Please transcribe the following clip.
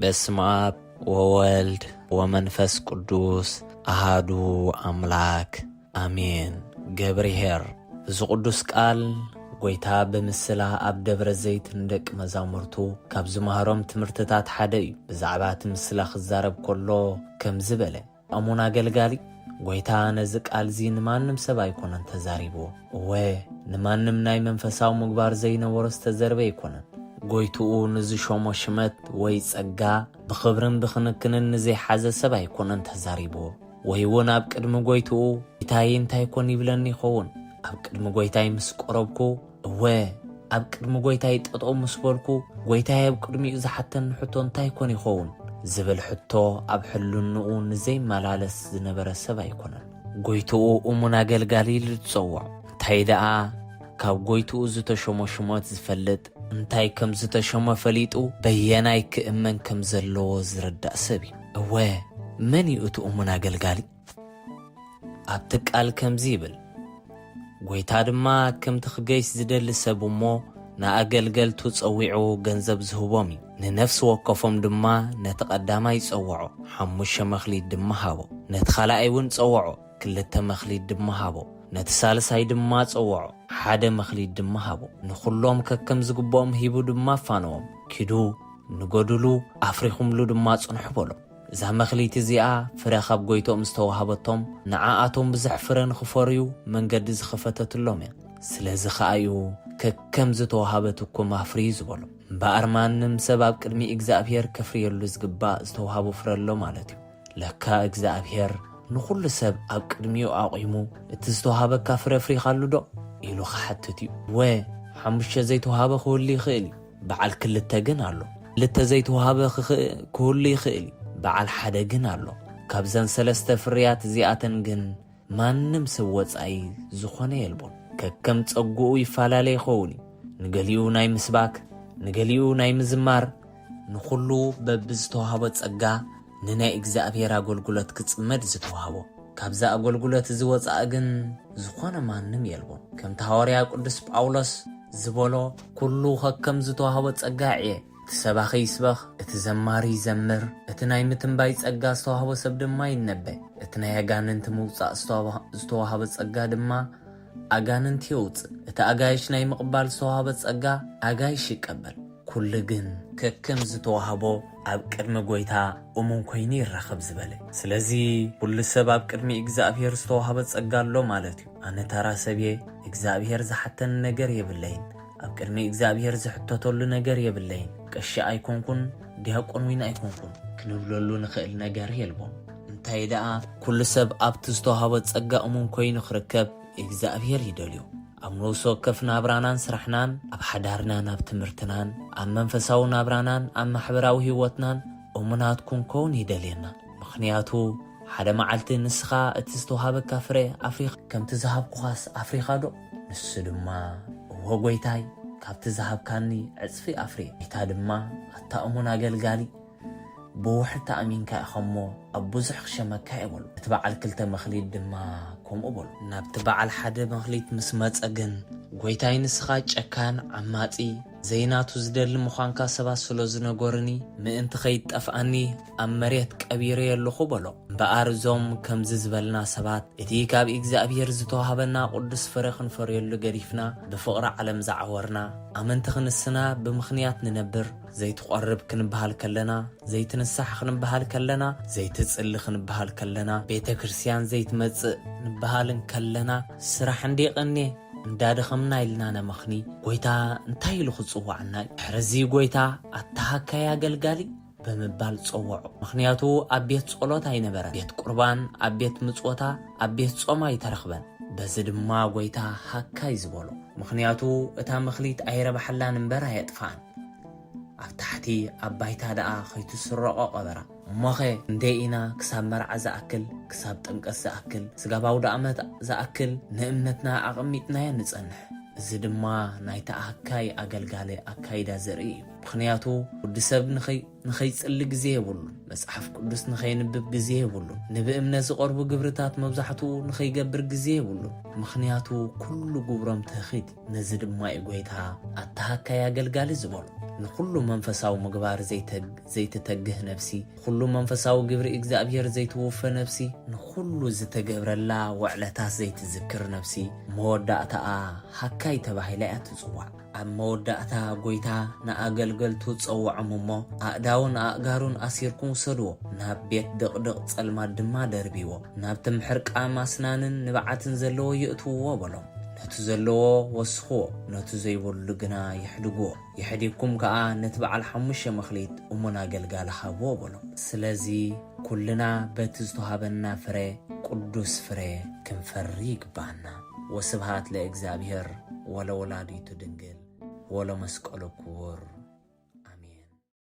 በስመ አብ ወወልድ ወመንፈስ ቅዱስ አሃዱ አምላክ አሜን። ገብርኄር ዝቅዱስ ቃል ጎይታ በምስላ ኣብ ደብረ ዘይት እንደቅ መዛሙርቱ ካብ ዝመሃሮም ትምህርትታት ሓደ እዩ። ብዛዕባ እቲ ምስላ ክዛረብ ከሎ ከም ዝበለ ኣሙና አገልጋሊ ጎይታ ነዚ ቃል ዚ ንማንም ሰብ ኣይኮነን ተዛሪብዎ እወ ንማንም ናይ መንፈሳዊ ምግባር ዘይነበሮ ዝተዘርበ ኣይኮነን። ጎይትኡ ንዝሾሞ ሽመት ወይ ጸጋ ብኽብርን ብኽንክንን ንዘይሓዘ ሰብ ኣይኮነን ተዛሪብዎ ወይ እውን ኣብ ቅድሚ ጎይትኡ ጎይታዬ እንታይ ኮን ይብለኒ ይኸውን ኣብ ቅድሚ ጎይታይ ምስ ቆረብኩ እወ ኣብ ቅድሚ ጎይታይ ጠጠው ምስ በልኩ ጎይታዬ ኣብ ቅድሚኡ ዝሓተኒ ሕቶ እንታይ ኮን ይኸውን ዝብል ሕቶ ኣብ ሕልንኡ ንዘይመላለስ ዝነበረ ሰብ ኣይኮነን። ጎይትኡ እሙን አገልጋሊ ኢሉ ዝጸውዖ እንታይ ደኣ ካብ ጎይትኡ ዝተሾሞ ሽሞት ዝፈልጥ እንታይ ከም ዝተሾመ ፈሊጡ በየናይ ክእመን ከም ዘለዎ ዝረዳእ ሰብ እዩ። እወ መን እዩ እቲ እሙን አገልጋሊ? ኣብቲ ቃል ከምዚ ይብል ጎይታ ድማ ከምቲ ክገይስ ዝደሊ ሰብ እሞ ንኣገልገልቱ ጸዊዑ ገንዘብ ዝህቦም እዩ። ንነፍሲ ወከፎም ድማ ነቲ ቀዳማይ ጸውዖ 5 መኽሊት ድማ ሃቦ። ነቲ ካልኣይ እውን ጸውዖ 2 መኽሊት ድማ ሃቦ። ነቲ ሳልሳይ ድማ ጸውዖ 1 መኽሊት ድማ ሃቦ። ንኹሎም ከከም ዝግብኦም ሂቡ ድማ ፋነዎም ኪዱ ንጎድሉ ኣፍሪኹምሉ ድማ ጽንሑ በሎም። እዛ መኽሊት እዚኣ ፍረ ካብ ጎይቶም ዝተዋሃበቶም ንዓኣቶም ብዙሕ ፍረ ንኽፈርዩ መንገዲ ዝኸፈተትሎም እያ። ስለዚ ከዓ እዩ ከከም ዝተዋሃበትኩም ኣፍርዩ ዝበሎም። እምበኣር ማንም ሰብ ኣብ ቅድሚ እግዚኣብሔር ከፍርየሉ ዝግባእ ዝተዋሃቡ ፍረ ኣሎ ማለት እዩ። ለካ እግዚኣብሔር ንኹሉ ሰብ ኣብ ቅድሚኡ ኣቑሙ እቲ ዝተዋሃበካ ፍረ ፍሪኻሉ ዶ ኢሉ ክሓትት እዩ። ወ 5 ዘይተዋሃበ ክህሉ ይኽእል እዩ፣ በዓል 2 ግን ኣሎ። 2 ዘይተዋሃበ ክህሉ ይኽእል እዩ፣ በዓል 1 ግን ኣሎ። ካብዘን 3 ፍርያት እዚኣተን ግን ማንም ሰብ ወፃኢ ዝኾነ የልቦን። ከከም ጸጉኡ ይፈላለ ይኸውን እዩ። ንገሊኡ ናይ ምስባክ፣ ንገሊኡ ናይ ምዝማር፣ ንኹሉ በብዝተዋሃበ ጸጋ ንናይ እግዚኣብሔር ኣገልግሎት ክጽመድ ዝተዋሃቦ። ካብዛ ኣገልግሎት ዝወፃእ ግን ዝኾነ ማንም የልቦን። ከምቲ ሐዋርያ ቅዱስ ጳውሎስ ዝበሎ ኩሉ ከከም ዝተዋሃቦ ጸጋ ዕየ። እቲ ሰባኺ ይስበኽ፣ እቲ ዘማሪ ይዘምር፣ እቲ ናይ ምትንባይ ጸጋ ዝተዋሃቦ ሰብ ድማ ይነበይ፣ እቲ ናይ ኣጋንንቲ ምውፃእ ዝተዋሃበ ጸጋ ድማ ኣጋንንቲ የውፅእ፣ እቲ ኣጋይሽ ናይ ምቕባል ዝተዋሃበ ጸጋ ኣጋይሽ ይቀበል። ኩሉ ግን ከከም ዝተዋሃቦ ኣብ ቅድሚ ጎይታ እሙን ኮይኑ ይረኸብ ዝበለ። ስለዚ ኩሉ ሰብ ኣብ ቅድሚ እግዚኣብሔር ዝተዋሃበ ጸጋ ኣሎ ማለት እዩ። ኣነ ተራ ሰብየ እግዚኣብሔር ዝሓተኒ ነገር የብለይን፣ ኣብ ቅድሚ እግዚኣብሔር ዝሕተተሉ ነገር የብለይን። ቀሺ ኣይኮንኩን፣ ዲያቆን ወይን ኣይኮንኩን ክንብለሉ ንኽእል ነገር የልቦም። እንታይ ደኣ ኩሉ ሰብ ኣብቲ ዝተዋሃበ ጸጋ እሙን ኮይኑ ክርከብ እግዚኣብሔር ይደልዮ። ኣብ ነውሶ ከፍ ናብራናን ስራሕናን፣ ኣብ ሓዳርናን፣ ኣብ ትምህርትናን፣ ኣብ መንፈሳዊ ናብራናን፣ ኣብ ማሕበራዊ ህይወትናን እሙናት ክንከውን ይደልየና። ምክንያቱ ሓደ መዓልቲ ንስኻ እቲ ዝተዋሃበካ ፍረ ኣፍሪኻ ከምቲ ዝሃብኩኻስ ኣፍሪኻ ዶ? ንሱ ድማ እወ ጎይታይ ካብቲ ዝሃብካኒ ዕፅፊ ኣፍሪ። ጎይታ ድማ ኣታ እሙን አገልጋሊ ብውሕቲ ኣሚንካ ኢኸሞ ኣብ ብዙሕ ክሸመካ ይበሉ። እቲ በዓል 2 መኽሊት ድማ ከምኡ በሉ። ናብቲ በዓል 1 መኽሊት ምስ መጸ ግን ጎይታይ ንስኻ ጨካን ዓማጺ ዘይናቱ ዝደሊ ምዃንካ ሰባት ስለ ዝነገሩኒ ምእንቲ ከይጠፍኣኒ ኣብ መሬት ቀቢረ የለኹ በሎ። እምበኣር እዞም ከምዚ ዝበልና ሰባት እቲ ካብ እግዚኣብሔር ዝተዋሃበና ቅዱስ ፍረ ክንፈርየሉ ገዲፍና ብፍቕሪ ዓለም ዝዓወርና ኣመንቲ ክንስና ብምኽንያት ንነብር ዘይትቆርብ ክንበሃል ከለና፣ ዘይትንሳሕ ክንበሃል ከለና፣ ዘይትጽሊ ክንበሃል ከለና፣ ቤተ ክርስቲያን ዘይትመጽእ ንበሃልን ከለና ስራሕ እንዲቐኒ እንዳደኸምና ኢልና ነመኽኒ ጎይታ እንታይ ኢሉ ክጽዋዕና? ሕረዚ ጎይታ ኣታሃካይ አገልጋሊ ብምባል ጸውዖ። ምክንያቱ ኣብ ቤት ጸሎት ኣይነበረ፣ ቤት ቁርባን፣ ኣብ ቤት ምጽወታ፣ ኣብ ቤት ጾም ኣይተረኽበን። በዚ ድማ ጎይታ ሃካይ ዝበሎ። ምክንያቱ እታ መኽሊት ኣይረባሕላን እምበር ኣየጥፋን። ኣብ ታሕቲ ኣብ ባይታ ደኣ ከይትስረቆ ቀበራ። እሞኸ እንደይ ኢና ክሳብ መርዓ ዝኣክል፣ ክሳብ ጥምቀት ዝኣክል፣ ስጋብ ኣውደ ዓመት ዝኣክል ንእምነትና ኣቐሚጥናዮ ንጸንሕ። እዚ ድማ ናይታ ኣካይ ኣገልጋሊ ኣካይዳ ዘርኢ እዩ ምክንያቱ ወዲ ሰብ ንኸይጽሊ ግዜ የብሉ መጽሓፍ ቅዱስ ንኸይንብብ ግዜ የብሉ ንብእምነት ዝቐርቡ ግብርታት መብዛሕትኡ ንኸይገብር ግዜ የብሉ ምክንያቱ ኩሉ ግብሮም ተኺድ ነዚ ድማ እዩ ጎይታ ኣታሃካይ ኣገልጋሊ ዝበሉ ንኩሉ መንፈሳዊ ምግባር ዘይተተግህ ነፍሲ ኩሉ መንፈሳዊ ግብሪ እግዚአብሔር ዘይትውፈ ነፍሲ ንኩሉ ዝተገብረላ ውዕለታት ዘይትዝክር ነፍሲ መወዳእታኣ ሃካይ ተባሂላ እያ ትጽዋዕ ኣብ መወዳእታ ጎይታ ንኣገልገልቱ ጸውዖም እሞ ኣእዳውን ኣእጋሩን ኣሲርኩም ሰድዎ ናብ ቤት ድቕድቕ ጸልማት ድማ ደርቢዎ ናብቲ ምሕርቃም ኣስናንን ንብዓትን ዘለዎ ይእትውዎ በሎም ነቱ ዘለዎ ወስኽዎ ነቱ ዘይበሉ ግና ይሕድግዎ ይሕዲኩም ከዓ ነቲ በዓል 5 መኽሊት እሙን ኣገልጋሊ ሃብዎ በሎም ስለዚ ኩልና በቲ ዝተሃበና ፍሬ ቅዱስ ፍሬ ክንፈሪ ይግባአና ወስብሃት ለእግዚአብሔር ወለወላዲቱ ድንግል ወለመስቀሉ